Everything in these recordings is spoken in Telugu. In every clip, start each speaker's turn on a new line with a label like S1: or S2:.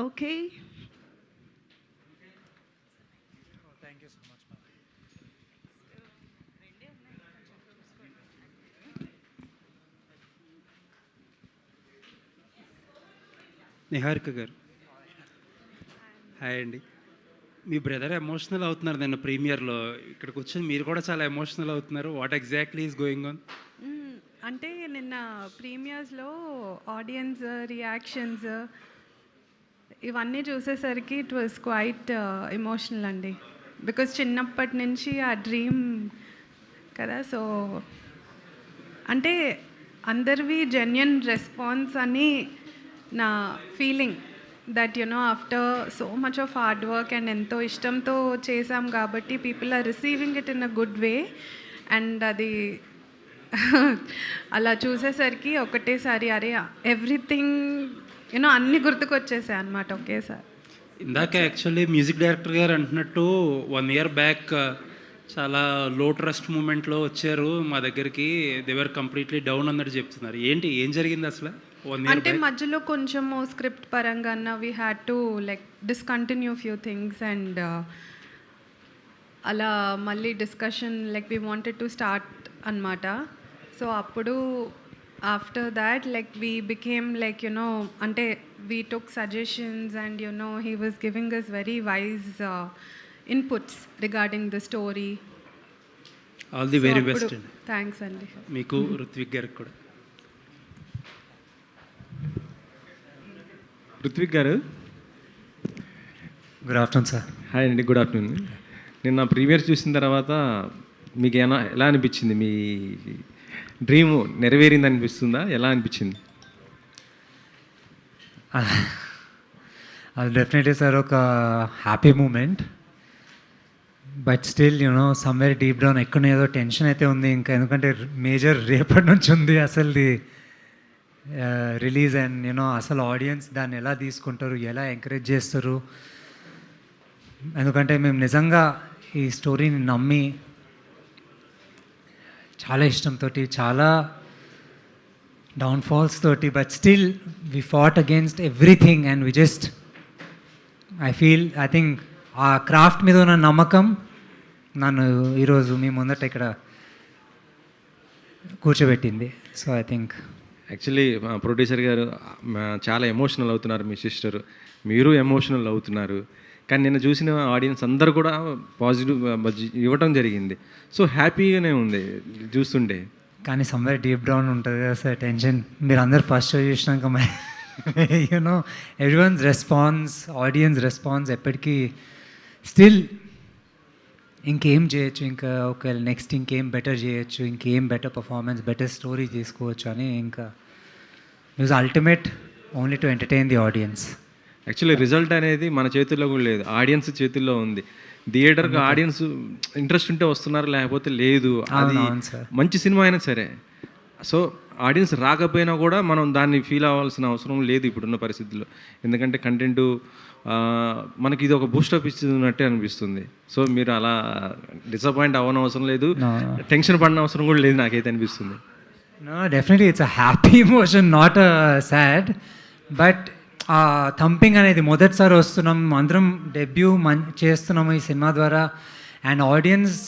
S1: Okay.
S2: Thank you so much ma'am.
S3: Niharika గారు, హాయ్ అండి. మీ బ్రదర్ ఎమోషనల్ అవుతున్నారు నిన్న ప్రీమియర్లో. ఇక్కడికి వచ్చి మీరు కూడా చాలా ఎమోషనల్ అవుతున్నారు. What exactly is going on?
S1: అంటే నిన్న ప్రీమియర్స్లో ఆడియన్స్ రియాక్షన్స్ ఇవన్నీ చూసేసరికి ఇట్ వాస్ క్వైట్ ఎమోషనల్ అండి. బికాజ్ చిన్నప్పటి నుంచి ఆ డ్రీమ్ కదా. సో అంటే అందరివి జెన్యున్ రెస్పాన్స్ అని నా feeling that after so much of hard work and ఎంతో ఇష్టంతో చేసాం కాబట్టి people are receiving it in a good way. And అది అలా చూసేసరికి ఒకటేసారి అరే ఎవ్రీథింగ్ అన్నీ గుర్తుకొచ్చేసాయి అన్నమాట ఒకేసారి.
S3: ఇందాక యాక్చువల్లీ మ్యూజిక్ డైరెక్టర్ గారు అంటున్నట్టు 1 year బ్యాక్ చాలా లో ట్రస్ట్ మూమెంట్లో వచ్చారు మా దగ్గరికి. దేవర్ కంప్లీట్లీ డౌన్ అన్నట్టు చెప్తున్నారు. ఏంటి, ఏం జరిగింది అసలు 1 year
S1: అంటే
S3: బ్యాక్?
S1: మధ్యలో కొంచెము స్క్రిప్ట్ పరంగా we had to like discontinue few things and అలా మళ్ళీ discussion like we wanted to start అన్నమాట. సో అప్పుడు after that like we became like అంటే we took suggestions and he was giving us very wise inputs regarding the story.
S3: All the very best అండి.
S1: థ్యాంక్స్ అండి.
S3: మీకు ఋత్విక్ గారికి కూడా.
S4: Ritvik garu,
S5: good afternoon sir.
S4: Hi అండి, గుడ్ ఆఫ్టర్నూన్. నిన్న ప్రీమియర్ చూసిన తర్వాత మీకు ఎలా అనిపించింది? మీ డ్రీమ్ నెరవేరింది అనిపిస్తుందా? ఎలా అనిపించింది?
S5: అది డెఫినెట్లీ సార్ ఒక happy moment. But still somewhere deep down ఎక్కడ ఏదో టెన్షన్ అయితే ఉంది ఇంకా. ఎందుకంటే మేజర్ రేపటి నుంచి ఉంది అసలుది రిలీజ్. అండ్ అసలు ఆడియన్స్ దాన్ని ఎలా తీసుకుంటారు, ఎలా ఎంకరేజ్ చేస్తారు. ఎందుకంటే మేము నిజంగా ఈ స్టోరీని నమ్మి చాలా ఇష్టంతో, చాలా డౌన్ఫాల్స్ తోటి, but still we fought against everything and we just I think ఆ క్రాఫ్ట్ మీద ఉన్న నమ్మకం నన్ను ఈరోజు మీ ముందట ఇక్కడ కూర్చోబెట్టింది. సో ఐ థింక్
S4: యాక్చువల్లీ మా ప్రొడ్యూసర్ గారు చాలా ఎమోషనల్ అవుతున్నారు, మీ సిస్టర్ మీరు ఎమోషనల్ అవుతున్నారు. కానీ నిన్న చూసిన ఆడియన్స్ అందరూ కూడా పాజిటివ్ ఇవ్వటం జరిగింది. సో హ్యాపీగానే ఉంది చూస్తుంటే.
S5: కానీ సమ్వేర్ డీప్ డౌన్ ఉంటుంది కదా సార్ టెన్షన్. మీరు అందరు ఫస్ట్ షో చూసినాక ఎవ్రీవన్స్ రెస్పాన్స్, ఆడియన్స్ రెస్పాన్స్ ఎప్పటికీ స్టిల్ ఇంకేం చేయొచ్చు, ఇంకా ఒకవేళ నెక్స్ట్ ఇంకేం బెటర్ చేయొచ్చు, ఇంకేం బెటర్ పర్ఫార్మెన్స్, బెటర్ స్టోరీ తీసుకోవచ్చు అని. ఇంకా it was ultimate only to entertain the audience.
S4: Actually result అనేది మన చేతుల్లో కూడా లేదు, ఆడియన్స్ చేతుల్లో ఉంది. థియేటర్కి ఆడియన్స్ ఇంట్రెస్ట్ ఉంటే వస్తున్నారు, లేకపోతే లేదు. అది మంచి సినిమా అయినా సరే. సో ఆడియన్స్ రాకపోయినా కూడా మనం దాన్ని ఫీల్ అవ్వాల్సిన అవసరం లేదు ఇప్పుడున్న పరిస్థితుల్లో. ఎందుకంటే కంటెంట్ మనకి ఇది ఒక బూస్టప్ ఇస్తున్నట్టే అనిపిస్తుంది. సో మీరు అలా డిసప్పాయింట్ అవ్వని అవసరం లేదు, టెన్షన్ పడిన అవసరం కూడా లేదు నాకైతే అనిపిస్తుంది.
S5: Definitely it's a happy emotion, not a sad. But ఆ థంపింగ్ అనేది మొదటిసారి వస్తున్నాం, అందరం డెబ్యూ చేస్తున్నాము ఈ సినిమా ద్వారా. అండ్ ఆడియన్స్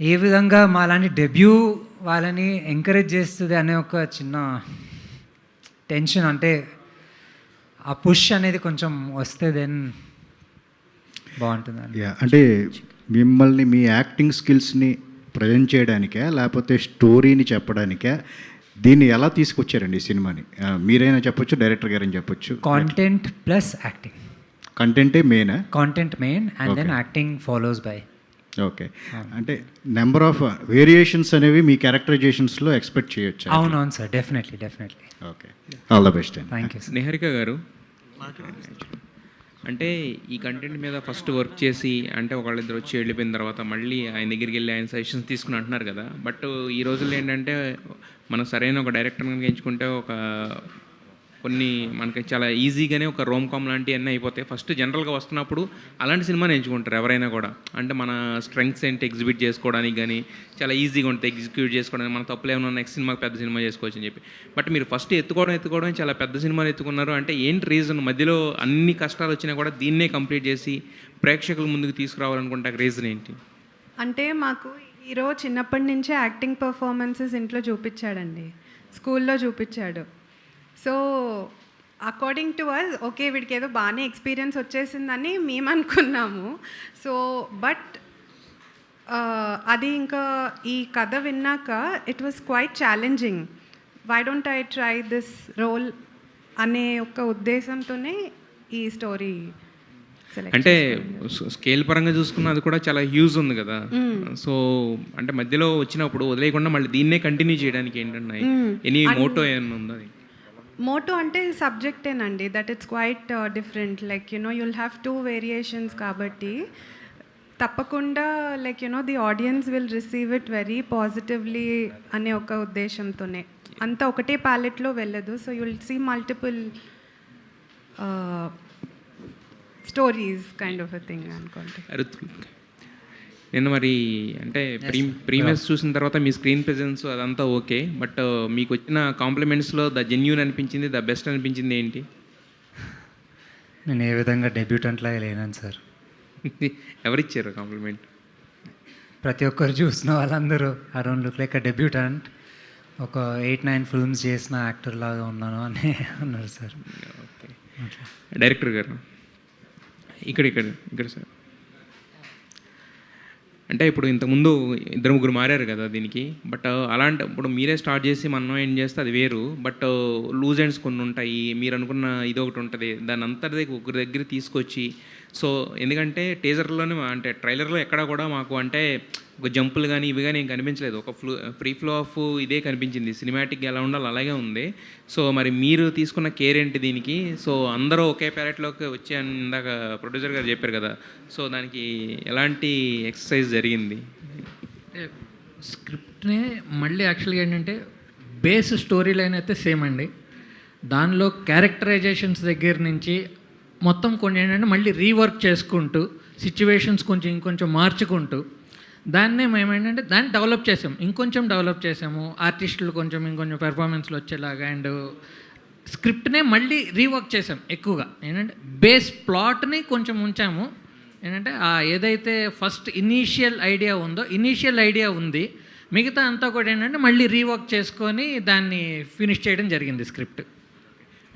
S5: ఏ విధంగా మా లాంటి డెబ్యూ వాళ్ళని ఎంకరేజ్ చేస్తుంది అనే ఒక చిన్న టెన్షన్. అంటే ఆ పుష్ అనేది కొంచెం వస్తే దెన్ బాగుంటుందండి.
S6: అంటే మిమ్మల్ని మీ యాక్టింగ్ స్కిల్స్ని ప్రజెంట్ చేయడానికే, లేకపోతే స్టోరీని చెప్పడానికే దీన్ని ఎలా తీసుకొచ్చారండి ఈ సినిమాని? మీరైనా చెప్పొచ్చు, డైరెక్టర్ గారని చెప్పొచ్చు.
S5: Content plus acting.
S6: కంటెంటే మెయినా?
S5: Content main and then acting follows by.
S6: Okay. అంటే నెంబర్ ఆఫ్ వేరియేషన్స్ అనేవి మీ క్యారెక్టరైజేషన్స్లో ఎక్స్పెక్ట్ చేయొచ్చు.
S5: అవునవును sir, definitely.
S6: Okay, all the best.
S5: Thank you.
S7: Niharika garu, అంటే ఈ కంటెంట్ మీద ఫస్ట్ వర్క్ చేసి అంటే ఒకళ్ళిద్దరు వచ్చి వెళ్ళిపోయిన తర్వాత మళ్ళీ ఆయన దగ్గరికి వెళ్ళి ఆయన సజెషన్స్ తీసుకుని అంటున్నారు కదా. బట్ ఈ రోజుల్లో ఏంటంటే మనం సరైన ఒక డైరెక్టర్ కనుక ఎంచుకుంటే ఒక కొన్ని మనకి చాలా ఈజీగానే ఒక రోమ్ కామ్ లాంటివి అన్నీ అయిపోతాయి. ఫస్ట్ జనరల్గా వస్తున్నప్పుడు అలాంటి సినిమాని ఎంచుకుంటారు ఎవరైనా కూడా. అంటే మన స్ట్రెంగ్స్ ఏంటి ఎగ్జిబిట్ చేసుకోవడానికి కానీ చాలా ఈజీగా ఉంటుంది, ఎగ్జిక్యూట్ చేసుకోవడానికి. మన తప్పులు ఏమైనా నెక్స్ట్ సినిమాకి పెద్ద సినిమా చేసుకోవచ్చు అని చెప్పి. బట్ మీరు ఫస్ట్ ఎత్తుకోవడం చాలా పెద్ద సినిమాలు ఎత్తుకున్నారు. అంటే ఏంటి రీజన్? మధ్యలో అన్ని కష్టాలు వచ్చినా కూడా దీన్నే కంప్లీట్ చేసి ప్రేక్షకుల ముందుకు తీసుకురావాలనుకుంటే రీజన్ ఏంటి?
S1: అంటే మాకు హీరో చిన్నప్పటి నుంచే యాక్టింగ్ పర్ఫార్మెన్సెస్ ఇంట్లో చూపించాడండి, స్కూల్లో చూపించాడు. So according to us okay వీడికి ఏదో బాగానే ఎక్స్పీరియన్స్ వచ్చేసిందని మేము అనుకున్నాము. సో బట్ అది ఇంకా ఈ కథ విన్నాక it was quite challenging. Why don't I try this role అనే ఒక ఉద్దేశంతోనే ఈ స్టోరీ
S7: అంటే స్కేల్ పరంగా చూసుకున్న అది కూడా చాలా హ్యూజ్ ఉంది కదా. సో అంటే మధ్యలో వచ్చినప్పుడు వదిలేయకుండా మళ్ళీ దీన్నే కంటిన్యూ చేయడానికి ఏంటన్నా ఎనీ మోటో ఏమన్నా ఉందా?
S1: మోటో అంటే సబ్జెక్టేనండి, that it's quite different. Like you'll have 2 variations కాబట్టి తప్పకుండా like the audience will receive it very positively అనే ఒక ఉద్దేశంతోనే. అంతా ఒకటే ప్యాలెట్లో వెళ్ళదు. So you'll see multiple stories kind of a thing అనుకోండి.
S7: నేను మరి అంటే ప్రీమియర్స్ చూసిన తర్వాత మీ స్క్రీన్ ప్రెజెన్స్ అదంతా ఓకే, బట్ మీకు వచ్చిన కాంప్లిమెంట్స్లో ద జెన్యూన్ అనిపించింది, ద బెస్ట్ అనిపించింది ఏంటి?
S5: నేను ఏ విధంగా డెబ్యూటెంట్ లాగా లేనాను సార్.
S7: ఎవరిచ్చారు కాంప్లిమెంట్?
S5: ప్రతి ఒక్కరు చూసిన వాళ్ళందరూ I don't look like a debutante, ఒక 8-9 ఫిల్మ్స్ చేసిన యాక్టర్ లాగా ఉన్నాను అని అన్నారు సార్.
S7: ఓకే. డైరెక్టర్ గారు ఇక్కడ సార్, అంటే ఇప్పుడు ఇంతకుముందు 2-3 మారారు కదా దీనికి. బట్ అలాంటి ఇప్పుడు మీరే స్టార్ట్ చేసి మనం ఏం చేస్తే అది వేరు. బట్ లూజ్ ఎండ్స్ కొన్ని ఉంటాయి, మీరు అనుకున్న ఇది ఒకటి ఉంటుంది, దాని అంతటి ఒకరి దగ్గర తీసుకొచ్చి. సో ఎందుకంటే టీజర్లోనే అంటే ట్రైలర్లో ఎక్కడా కూడా మాకు అంటే ఒక జంపులు కానీ ఇవి కానీ ఏం కనిపించలేదు, ఒక ఫ్రీ ఫ్లో ఆఫ్ ఇదే కనిపించింది. సినిమాటిక్ ఎలా ఉండాలి అలాగే ఉంది. సో మరి మీరు తీసుకున్న కేర్ ఏంటి దీనికి? సో అందరూ ఒకే ప్యాలెట్లోకి వచ్చి అని ఇందాక ప్రొడ్యూసర్ గారు చెప్పారు కదా, సో దానికి ఎలాంటి ఎక్సర్సైజ్ జరిగింది?
S8: స్క్రిప్ట్ని మళ్ళీ యాక్చువల్గా ఏంటంటే బేస్ స్టోరీ లైన్ అయితే సేమ్ అండి, దానిలో క్యారెక్టరైజేషన్స్ దగ్గర నుంచి మొత్తం కొన్ని ఏంటంటే మళ్ళీ రీవర్క్ చేసుకుంటూ సిచ్యువేషన్స్ కొంచెం ఇంకొంచెం మార్చుకుంటూ దాన్నే మేము ఏంటంటే దాన్ని డెవలప్ చేసాము, ఇంకొంచెం డెవలప్ చేసాము. ఆర్టిస్టులు కొంచెం ఇంకొంచెం పెర్ఫార్మెన్స్లు వచ్చేలాగా అండ్ స్క్రిప్ట్నే మళ్ళీ రీవర్క్ చేసాం ఎక్కువగా. ఏంటంటే బేస్ ప్లాట్ని కొంచెం ఉంచాము. ఏంటంటే ఏదైతే ఫస్ట్ ఇనీషియల్ ఐడియా ఉంది, మిగతా అంతా కూడా ఏంటంటే మళ్ళీ రీవర్క్ చేసుకొని దాన్ని ఫినిష్ చేయడం జరిగింది script.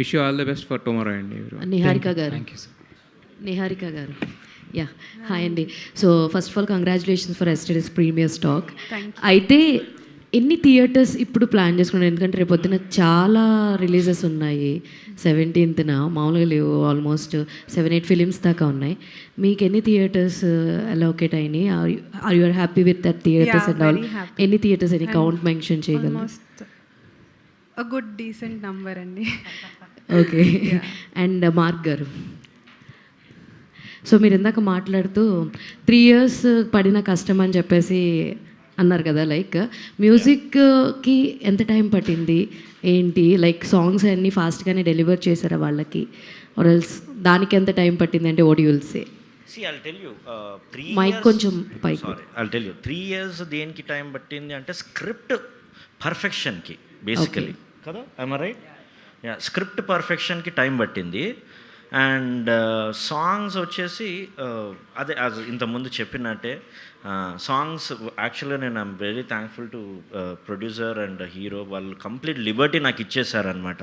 S7: Wish you all the best for tomorrow అండి.
S9: Niharika garu.
S5: Thank you sir.
S9: Niharika garu, yeah hi అండి. So first of all congratulations for yesterday's premiere stock. అయితే ఎన్ని థియేటర్స్ ఇప్పుడు ప్లాన్ చేసుకున్నారు? ఎందుకంటే రేపు పొద్దున చాలా రిలీజెస్ ఉన్నాయి. 17th మామూలుగా లేవు, ఆల్మోస్ట్ 7-8 ఫిలిమ్స్ దాకా ఉన్నాయి. మీకు ఎన్ని థియేటర్స్ అలోకేట్ అయినాయి? Are you are happy with that theatres and all? ఎన్ని థియేటర్స్ అని కౌంట్ మెన్షన్ చేయగలరు?
S1: a good decent number అండి.
S9: ఓకే. అండ్ మార్క్ గారు, సో మీరు ఇందాక మాట్లాడుతూ 3 years పడిన కష్టం అని చెప్పేసి అన్నారు కదా, లైక్ మ్యూజిక్కి ఎంత టైం పట్టింది ఏంటి? లైక్ సాంగ్స్ అన్నీ ఫాస్ట్గానే డెలివర్ చేశారా వాళ్ళకి, ఆర్ ఎల్స్ దానికి ఎంత టైం పట్టింది అంటే what you will say?
S10: See, I'll tell you, 3
S9: మైక్
S10: years,
S9: కొంచెం పైకి.
S10: sorry, I'll tell you, 3 years దేనికి టైం పట్టింది అంటే స్క్రిప్ట్ పర్ఫెక్షన్కి బేసికలీ కదా, ఐమ్ రైట్? యా, స్క్రిప్ట్ పర్ఫెక్షన్కి టైం పట్టింది. అండ్ సాంగ్స్ వచ్చేసి అదే ఇంతకుముందు చెప్పినట్టే సాంగ్స్ యాక్చువల్గా నేను I'm very thankful to producer and hero. వాళ్ళు కంప్లీట్ లిబర్టీ నాకు ఇచ్చేసారనమాట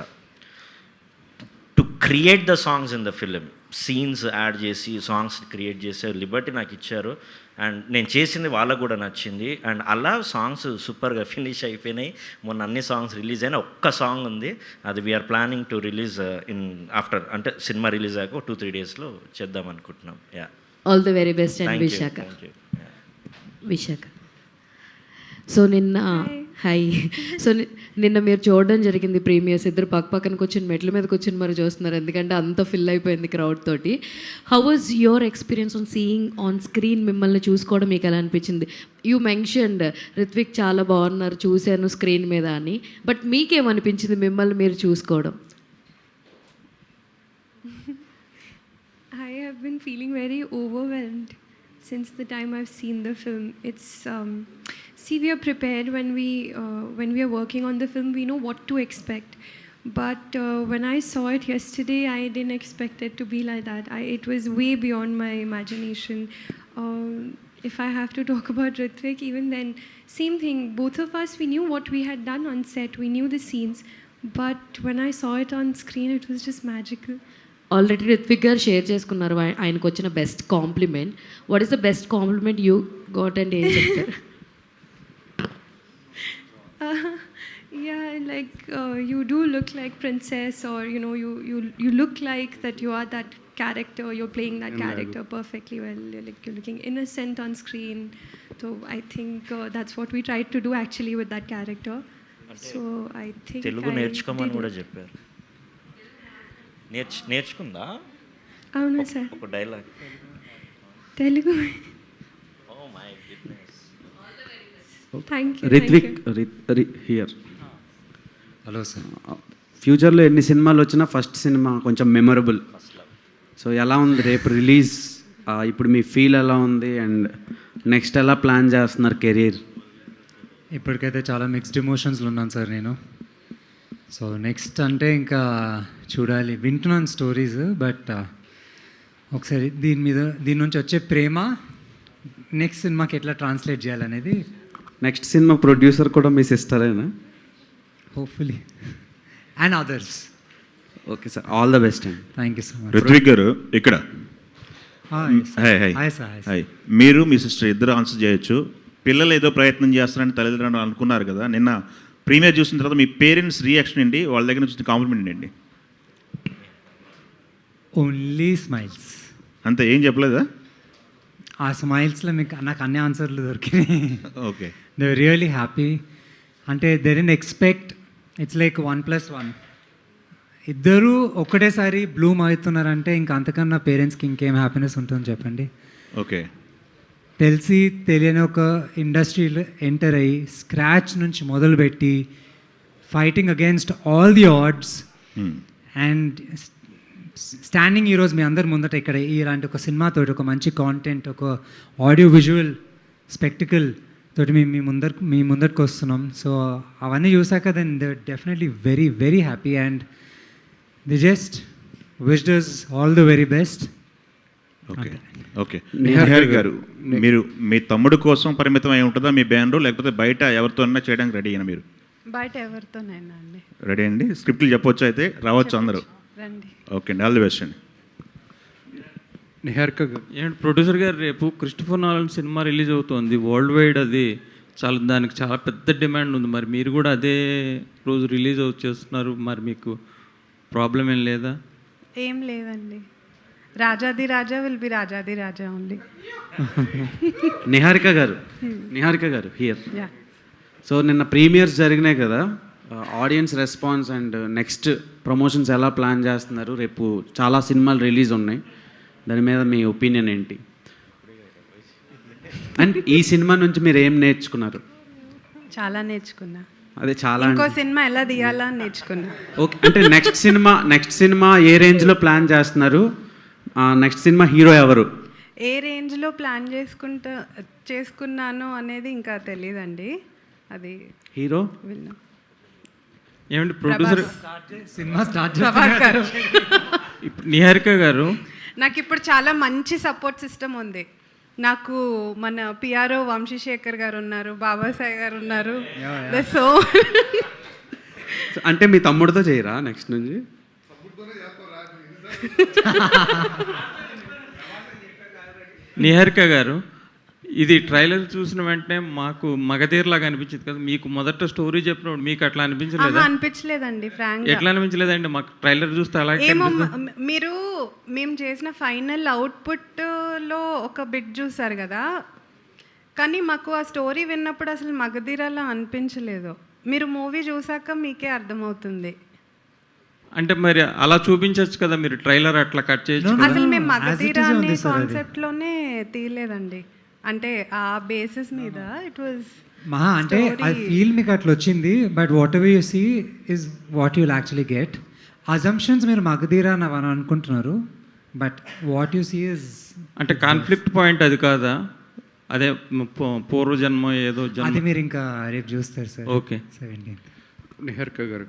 S10: to create the songs in the film. Scenes add చేసి సాంగ్స్ క్రియేట్ చేసే లిబర్టీ నాకు ఇచ్చారు. అండ్ నేను చేసింది వాళ్ళకు కూడా నచ్చింది. అండ్ అలా సాంగ్స్ సూపర్గా ఫినిష్ అయిపోయినాయి. మొన్న అన్ని సాంగ్స్ రిలీజ్ అయినా ఒక్క సాంగ్ ఉంది, అది we're planning to release in after, అంటే సినిమా రిలీజ్ అయ్యాక 2-3 daysలో చేద్దాం అనుకుంటున్నాం. Yeah,
S9: all the very best and Visakha. Visakha, so నిన్న సో నిన్న మీరు చూడడం జరిగింది ప్రీమియర్స్, ఇద్దరు పక్కన కూర్చొని మెట్ల మీద కూర్చొని మరి చూస్తున్నారు, ఎందుకంటే అంత ఫిల్ అయిపోయింది క్రౌడ్ తోటి. How was your experience on seeing on screen? మిమ్మల్ని చూసుకోవడం మీకు ఎలా అనిపించింది? యూ మెన్షన్డ్ రిత్విక్ చాలా బాగున్నారు చూశాను స్క్రీన్ మీద అని, బట్ మీకేమనిపించింది మిమ్మల్ని మీరు చూసుకోవడం?
S11: have been feeling very overwhelmed since the time I've seen the film. It's see, we are prepared when we are working on the film. We know what to expect. But when I saw it yesterday, I didn't expect it to be like that. It was way beyond my imagination. If I have to talk about Ritwik, even then, same thing. Both of us, we knew what we had done on set. We knew the scenes. But when I saw it on screen, it was just magical.
S9: Already Rithvik గారు షేర్ చేసుకున్నారు ఆయనకు వచ్చిన best compliment. What is the best compliment you got and ఏం చెప్తారు?
S11: Yeah, like you do look like princess, or you know, you look like that you are that character. You're playing that character perfectly well. You're looking innocent on screen. So I think that's what we tried to do actually with that character. So I think
S10: Telugu నేర్చుకోమని కూడా చెప్పారు. నేర్చుకుందా?
S11: అవును సార్.
S10: ఒక dialogue
S11: Telugu.
S10: Oh my goodness.
S11: Thank you.
S12: Rithvik here.
S13: Hello sir. ఫ్యూచర్లో ఎన్ని సినిమాలు వచ్చినా ఫస్ట్ సినిమా కొంచెం మెమరబుల్. సో ఎలా ఉంది రేపు రిలీజ్? ఇప్పుడు మీ ఫీల్ ఎలా ఉంది అండ్ నెక్స్ట్ ఎలా ప్లాన్ చేస్తున్నారు కెరీర్?
S5: ఇప్పటికైతే చాలా మిక్స్డ్ ఎమోషన్స్లో ఉన్నాను సార్ నేను. సో నెక్స్ట్ అంటే ఇంకా చూడాలి. వింటున్నాను స్టోరీస్, బట్ ఒకసారి దీని నుంచి వచ్చే ప్రేమ నెక్స్ట్ సినిమాకి ఎట్లా ట్రాన్స్లేట్ చేయాలనేది.
S13: నెక్స్ట్ సినిమా ప్రొడ్యూసర్ కూడా మీ సిస్టరేనా?
S5: Hopefully and others.
S13: Okay sir, all the best అండి.
S5: Thank you so much.
S14: Ritvik garu ఇక్కడ.
S5: Hi sir.
S14: హాయ్. మీరు మీ సిస్టర్ ఇద్దరు ఆన్సర్ చేయొచ్చు. పిల్లలు ఏదో ప్రయత్నం చేస్తారని తల్లిదండ్రులు అనుకున్నారు కదా, నిన్న ప్రీమియర్ చూసిన తర్వాత మీ పేరెంట్స్ రియాక్షన్ ఏంటి? వాళ్ళ దగ్గర నుంచి కాంప్లిమెంట్ ఏంటి?
S5: Only smiles.
S14: అంతే, ఏం చెప్పలేదా?
S5: ఆ స్మైల్స్లో నాకు అన్ని ఆన్సర్లు దొరికినాయి.
S14: ఓకే.
S5: They really happy. అంటే they didn't expect. It's like 1+1. ఇద్దరూ ఒకటేసారి బ్లూమ్ అవుతున్నారంటే ఇంకా అంతకన్నా పేరెంట్స్కి ఇంకేం హ్యాపీనెస్ ఉంటుంది చెప్పండి.
S14: ఓకే.
S5: తెలిసి తెలియని ఒక ఇండస్ట్రీలో ఎంటర్ అయ్యి స్క్రాచ్ నుంచి మొదలుపెట్టి fighting against all the odds and standing ఈరోజు మీ అందరి ముందట ఇక్కడ ఇలాంటి ఒక సినిమాతో, ఒక మంచి కాంటెంట్, ఒక ఆడియో విజువల్ స్పెక్టికల్ తోటి మీ ముందరికి వస్తున్నాం. సో అవన్నీ చూసాక then they definitely very very happy and the just wished us all the very best.
S14: Okay. Okay. Nihar గారు, మీరు మీ తమ్ముడు కోసం పరిమితం అయి ఉంటుందా మీ బ్యాండ్, లేకపోతే బయట ఎవరితోనైనా చేయడానికి రెడీ అయినా? మీరు
S1: బయట ఎవరితోనైనా అండి.
S14: రెడీ అండి. స్క్రిప్ట్లు చెప్పొచ్చు అయితే రావచ్చు అందరూ.
S1: రండి.
S14: ఓకే అండి, ఆల్ ది బెస్ట్ అండి.
S3: నిహారిక ఏంటి ప్రొడ్యూసర్ గారు, రేపు క్రిస్టోఫర్ నోలన్ సినిమా రిలీజ్ అవుతుంది వరల్డ్ వైడ్. అది దానికి చాలా పెద్ద డిమాండ్ ఉంది. మరి మీరు కూడా అదే రోజు రిలీజ్ చేస్తున్నారు, మరి మీకు ప్రాబ్లం ఏం లేదా?
S1: ఏం లేదండి. రాజాది రాజా విల్ బి రాజాది రాజా ఓన్లీ.
S13: నిహారిక గారు హియర్. సో నిన్న ప్రీమియర్స్ జరిగినాయి కదా, audience response and next promotions ఎలా ప్లాన్ చేస్తున్నారు? రేపు చాలా సినిమాలు రిలీజ్ ఉన్నాయి, దాని మీద మీ ఒపీనియన్ ఏంటి? అండ్ ఈ సినిమా నుంచి మీరు ఏం నేర్చుకున్నారు?
S1: చాలా నేర్చుకున్నా.
S13: అదే చాలా.
S1: ఇంకో సినిమా ఎలా తీయాలా అని నేర్చుకున్నా.
S13: ఓకే. అంటే నెక్స్ట్ సినిమా ఏ రేంజ్లో ప్లాన్ చేస్తున్నారు? నెక్స్ట్ సినిమా హీరో ఎవరు?
S1: ఏ రేంజ్లో ప్లాన్ చేసుకున్నాను అనేది ఇంకా తెలియదండి. అది
S13: హీరో
S1: విన్నా.
S3: ఏమంటే ప్రొడ్యూసర్
S5: సినిమా స్టార్ట్
S1: చేస్తారు.
S3: నిహారిక గారు,
S1: నాకు ఇప్పుడు చాలా మంచి సపోర్ట్ సిస్టమ్ ఉంది. నాకు మన పిఆర్ఓ వంశీశేఖర్ గారు ఉన్నారు, బాబాసాయి గారు ఉన్నారు. సో
S13: అంటే మీ తమ్ముడితో చేయరా నెక్స్ట్ నుంచి?
S3: నిహారిక గారు, ఇది ట్రైలర్ చూసిన వెంటనే మాకు మగధీర్లాగా అనిపించింది కదా. మీకు మొదట స్టోరీ చెప్పినప్పుడు మీకు అట్లా అనిపించలేదా?
S1: అనిపించలేదండి. ఫ్రాంక్
S3: ఎట్లా అనిపించలేదండి? మాకు ట్రైలర్ చూస్తే అలా
S1: ఏమో. మేము చేసిన ఫైనల్ అవుట్పుట్లో ఒక బిట్ చూసారు కదా, కానీ మాకు ఆ స్టోరీ విన్నప్పుడు అసలు మగధీరలా అనిపించలేదు. మీరు మూవీ చూసాక మీకే అర్థమవుతుంది.
S3: అంటే మరి అలా చూపించచ్చు కదా, మీరు ట్రైలర్ అట్లా కట్ చేయొచ్చు.
S1: అసలు మేము మగధీర అనే కాన్సెప్ట్లోనే తీయలేదండి. అంటే ఆ బేసిస్ మీద ఇట్ వాజ్
S5: మహా. అంటే ఐ ఫీల్ మీకు అట్లా వచ్చింది, but whatever you see is what you'll actually get. Assumptions మీరు మగధీర అని అనుకుంటున్నారు, but what you see is
S15: అంటే కాన్ఫ్లిక్ట్ పాయింట్ అది కాదా? అదే పూర్వజన్మ ఏదో జన్మ.
S5: అది మీరు ఇంకా రేపు చూస్తారు సార్.
S15: ఓకే.
S5: 17.
S16: నిహారిక గారు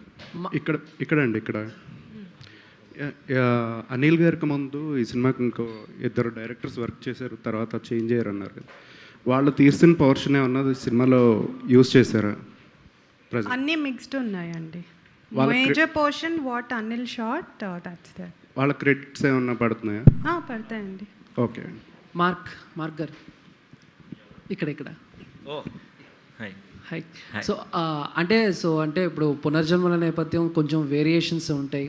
S16: ఇక్కడ అనిల్ గారికి ముందు ఈ సినిమాకి ఇంకో 2 డైరెక్టర్స్ వర్క్ చేశారు, తర్వాత చేంజ్ అయ్యారు అన్నారు. వాళ్ళు తీసిన పోర్షన్ ఏమన్నది సినిమాలో యూజ్ చేశారా?
S1: అన్నీ మిక్స్డ్ ఉన్నాయండి. Major portion what Anil shot, that's that.
S16: వాళ్ళ క్రెడిట్స్ ఏమన్నా పడుతున్నాయా?
S1: పడతాయండి.
S16: ఓకే.
S17: మార్క్ గారు ఇక్కడ హై. సో అంటే ఇప్పుడు పునర్జన్మల నేపథ్యం కొంచెం వేరియేషన్స్ ఉంటాయి,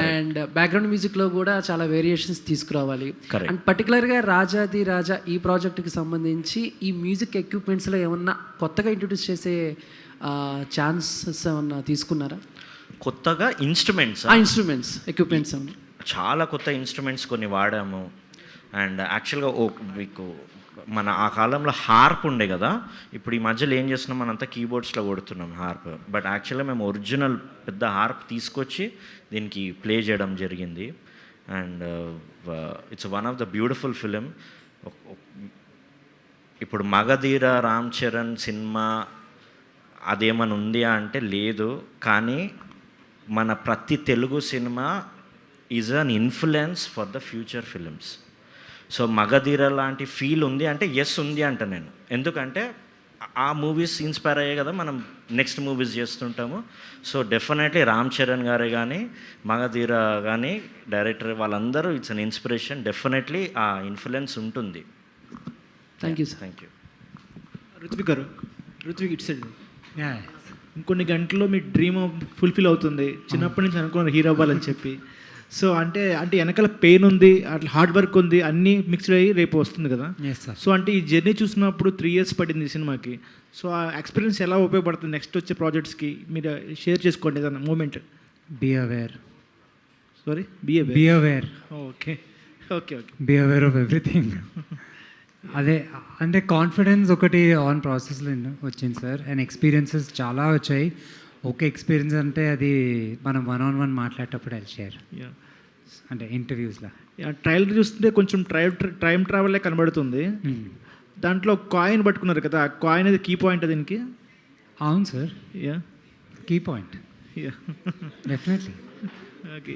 S17: అండ్ బ్యాక్గ్రౌండ్ మ్యూజిక్లో కూడా చాలా వేరియేషన్స్ తీసుకురావాలి. అండ్ పర్టికులర్గా రాజాది రాజా ఈ ప్రాజెక్ట్కి సంబంధించి ఈ మ్యూజిక్ ఎక్విప్మెంట్స్లో ఏమన్నా కొత్తగా ఇంట్రొడ్యూస్ చేసే ఛాన్సెస్ ఏమన్నా తీసుకున్నారా?
S10: కొత్తగా
S17: ఇన్స్ట్రుమెంట్స్ ఎక్విప్మెంట్స్
S10: చాలా కొత్త ఇన్స్ట్రుమెంట్స్ కొన్ని వాడాము. అండ్ యాక్చువల్గా మీకు మన ఆ కాలంలో హార్ప్ ఉండే కదా, ఇప్పుడు ఈ మధ్యలో ఏం చేస్తున్నాం, మనంతా కీబోర్డ్స్లో కొడుతున్నాం హార్ప్. బట్ యాక్చువల్గా మేము ఒరిజినల్ పెద్ద హార్ప్ తీసుకొచ్చి దీనికి ప్లే చేయడం జరిగింది. And it's one of the beautiful film. ఇప్పుడు మగధీర రామ్ చరణ్ సినిమా అదేమని ఉంది అంటే లేదు, కానీ మన ప్రతి Telugu cinema is an influence for the future films. So Magadheera లాంటి ఫీల్ ఉంది అంటే ఎస్ ఉంది అంట నేను. ఎందుకంటే ఆ మూవీస్ ఇన్స్పైర్ అయ్యే కదా మనం నెక్స్ట్ మూవీస్ చేస్తుంటాము. సో డెఫినెట్లీ రామ్ చరణ్ గారే కానీ మగధీర కానీ డైరెక్టర్ వాళ్ళందరూ ఇట్స్ అన్ ఇన్స్పిరేషన్. డెఫినెట్లీ ఆ ఇన్ఫ్లుయెన్స్ ఉంటుంది.
S17: Thank you.
S2: రుత్విక్ ఇట్స్ ఇంకొన్ని గంటల్లో మీ డ్రీమ్ ఫుల్ఫిల్ అవుతుంది. చిన్నప్పటి నుంచి అనుకున్నారు హీరో అవ్వాలని చెప్పి. సో అంటే వెనకాల పెయిన్ ఉంది, అట్లా హార్డ్ వర్క్ ఉంది, అన్నీ మిక్స్డ్ అయ్యి రేపు వస్తుంది కదా. సో అంటే ఈ జర్నీ చూసినప్పుడు 3 years పడింది ఈ సినిమాకి. సో ఆ ఎక్స్పీరియన్స్ ఎలా ఉపయోగపడుతుంది నెక్స్ట్ వచ్చే ప్రాజెక్ట్స్కి? మీరు షేర్ చేసుకోండి ఏదన్నా moment.
S5: Be aware.
S2: Sorry,
S5: be aware.
S2: Okay okay okay.
S5: Be aware of everything. అదే అంటే కాన్ఫిడెన్స్ ఒకటి ఆన్ ప్రాసెస్లో వచ్చింది సార్. అండ్ ఎక్స్పీరియన్సెస్ చాలా వచ్చాయి. ఓకే, ఎక్స్పీరియన్స్ అంటే అది మనం 1-on-1 మాట్లాడేటప్పుడు అది షేర్, అంటే ఇంటర్వ్యూస్లో.
S2: ట్రైలర్ చూస్తుంటే కొంచెం టైం ట్రావెల్లే కనబడుతుంది. దాంట్లో కాయిన్ పట్టుకున్నారు కదా, ఆ కాయిన్ అది కీ పాయింట్ దీనికి.
S5: అవును sir,
S2: ya,
S5: key point.
S2: Ya,
S5: definitely.
S2: Okay,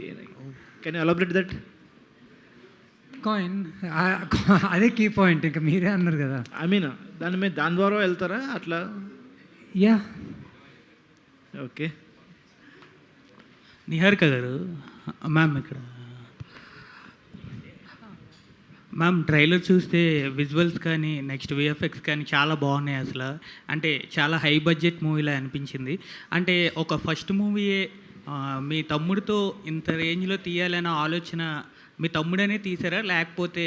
S2: can you elaborate that?
S5: Coin అదే కీ పాయింట్, ఇంకా మీరే అన్నారు కదా.
S2: ఐ మీన్ దాని ద్వారా వెళ్తారా అట్లా?
S5: Yeah,
S2: okay.
S18: నిహారిక గారు, మ్యామ్ ఇక్కడ మ్యామ్ ట్రైలర్ చూస్తే విజువల్స్ కానీ నెక్స్ట్ విఎఫ్ఎక్స్ కానీ చాలా బాగున్నాయి అసలు. అంటే చాలా హై బడ్జెట్ మూవీలా అనిపించింది. అంటే ఒక ఫస్ట్ మూవీయే మీ తమ్ముడితో ఇంత రేంజ్లో తీయాలనే ఆలోచన మీ తమ్ముడనే తీసారా, లేకపోతే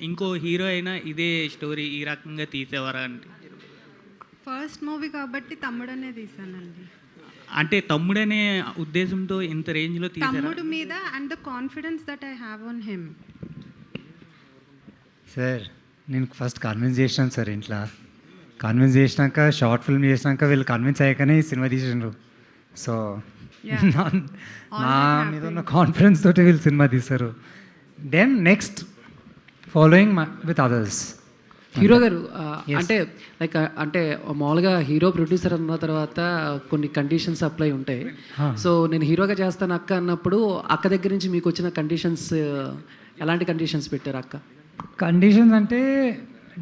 S18: ఇంకో హీరో అయినా ఇదే స్టోరీ ఈ రకంగా తీసేవారా? అంటే
S1: ఫస్ట్ మూవీ కాబట్టి తమ్ముడనే తీసానండి.
S18: అంటే తమ్ముడనే ఉద్దేశంతో ఇంత రేంజ్లో తీసారా?
S1: తమ్ముడు మీద and the confidence that I have on him.
S5: Sir నేను ఫస్ట్ కన్విన్స్ చేసినాను సార్. ఇంట్లో కన్విన్స్ చేసినాక, షార్ట్ ఫిల్మ్ చేసినాక వీళ్ళు కన్విన్స్ అయ్యాకనే ఈ సినిమా తీసిండ్రు. సో నా మీద ఉన్న కాన్ఫిడెన్స్ తోటి వీళ్ళు సినిమా తీశారు. Then next following with others.
S17: Hero గారు అంటే లైక్ అంటే మామూలుగా హీరో ప్రొడ్యూసర్ అన్న తర్వాత కొన్ని కండిషన్స్ అప్లై ఉంటాయి. సో నేను హీరోగా చేస్తాను అక్క అన్నప్పుడు అక్క దగ్గర నుంచి మీకు వచ్చిన కండిషన్స్ ఎలాంటి కండిషన్స్ పెట్టారు అక్క?
S5: కండిషన్స్ అంటే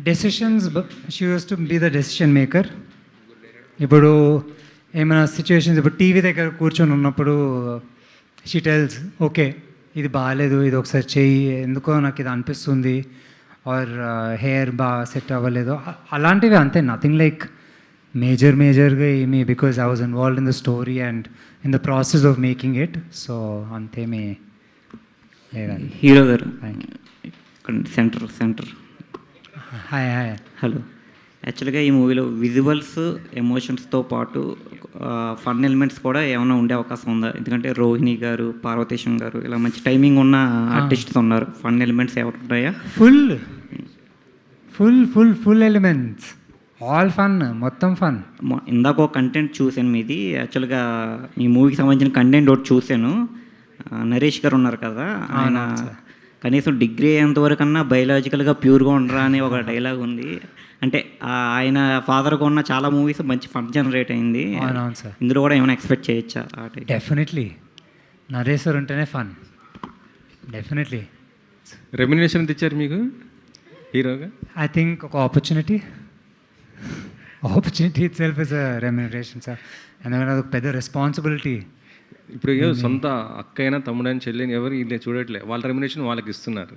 S5: decisions, she was to be the decision maker. ఇప్పుడు ఏమైనా సిచ్యువేషన్స్, ఇప్పుడు టీవీ దగ్గర కూర్చొని ఉన్నప్పుడు షీ టెల్స్, ఓకే ఇది బాగాలేదు, ఇది ఒకసారి చెయ్యి, ఎందుకో నాకు ఇది అనిపిస్తుంది, ఆర్ హెయిర్ బాగా సెట్ అవ్వలేదు, అలాంటివి అంతే. నథింగ్ లైక్ మేజర్గా ఏమి, because I was involved in the story and in the process of making it. So అంతేమీ లేదండి.
S19: హీరో గారు సెంటర్
S5: హాయ్
S19: హలో. యాక్చువల్గా ఈ మూవీలో విజువల్స్, ఎమోషన్స్తో పాటు ఫన్ ఎలిమెంట్స్ కూడా ఏమైనా ఉండే అవకాశం ఉందా? ఎందుకంటే రోహిణి గారు, పార్వతేశం గారు ఇలా మంచి టైమింగ్ ఉన్న ఆర్టిస్ట్స్ ఉన్నారు. ఫన్ ఎలిమెంట్స్ ఎవరు ఉంటాయా?
S5: ఫుల్ ఎలిమెంట్స్, ఆల్ ఫన్, మొత్తం ఫన్.
S19: ఇందాక ఒక కంటెంట్ చూశాను మీది. యాక్చువల్గా మీ మూవీకి సంబంధించిన కంటెంట్ ఒకటి చూశాను. నరేష్ గారు ఉన్నారు కదా, ఆయన కనీసం డిగ్రీ అయ్యేంత వరకన్నా బయలాజికల్గా ప్యూర్గా ఉండరా అని ఒక డైలాగ్ ఉంది. అంటే ఆయన ఫాదర్గా ఉన్న చాలా మూవీస్ మంచి ఫన్ జనరేట్ అయింది.
S5: అవునవును సార్.
S19: ఇందులో కూడా ఏమైనా ఎక్స్పెక్ట్ చేయొచ్చా?
S5: డెఫినెట్లీ నరేష్ సార్ ఉంటేనే ఫన్. డెఫినెట్లీ.
S4: రెమ్యునరేషన్ ఇచ్చారు మీకు హీరోగా?
S5: ఐ థింక్ ఒక opportunity it self is a remuneration sir. ఎందుకంటే అదొక పెద్ద రెస్పాన్సిబిలిటీ.
S4: ఇప్పుడు సొంత అక్క అయినా తమ్ముడైనా చెల్లిని ఎవరు ఇలా చూడట్లే, వాళ్ళ రెమ్యునరేషన్ వాళ్ళకి ఇస్తున్నారు.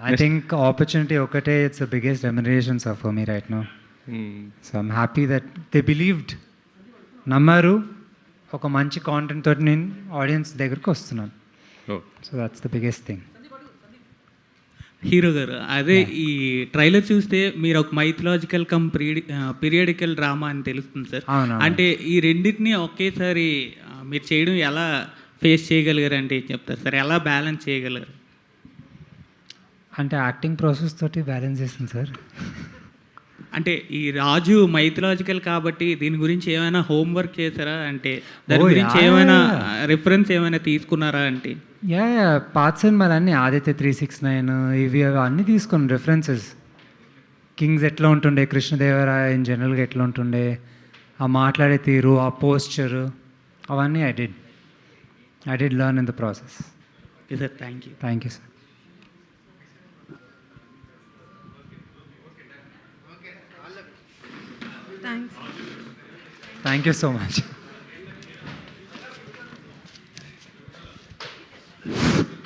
S5: ఐ థింక్ ఆపర్చునిటీ ఒకటే it's the biggest remuneration sir for me right now. So I'm happy that they believed, నమ్మారు. ఒక మంచి కాంటెంట్ తోటి నేను ఆడియన్స్ దగ్గరకు వస్తున్నాను. So that's the biggest thing.
S18: Hero గారు, అదే ఈ ట్రైలర్ చూస్తే మీరు ఒక మైథలాజికల్ కమ్ పీరియాడికల్ డ్రామా అని తెలుస్తుంది సార్. అంటే ఈ రెండింటిని ఒకేసారి మీరు చేయడం ఎలా ఫేస్ చేయగలిగారు అంటే ఏం చెప్తారు సార్? ఎలా బ్యాలెన్స్ చేయగలరు?
S5: అంటే యాక్టింగ్ ప్రాసెస్ తోటి బ్యాలెన్స్ చేస్తుంది సార్.
S18: అంటే ఈ రాజు మైథలాజికల్ కాబట్టి దీని గురించి ఏమైనా హోంవర్క్ చేశారా? అంటే దాని గురించి ఏమైనా రిఫరెన్స్ ఏమైనా తీసుకున్నారా? అంటే
S5: పాత సినిమాలు అన్నీ ఆదిత్య 369 ఇవి అన్నీ తీసుకున్నాను రిఫరెన్సెస్. కింగ్స్ ఎట్లా ఉంటుండే, కృష్ణదేవరాయ ఇన్ జనరల్గా ఎట్లా ఉంటుండే, ఆ మాట్లాడే తీరు, ఆ పోస్చరు, అవన్నీ I did learn in the process.
S18: Okay sir, thank you.
S5: Thank you sir. Thank you so much.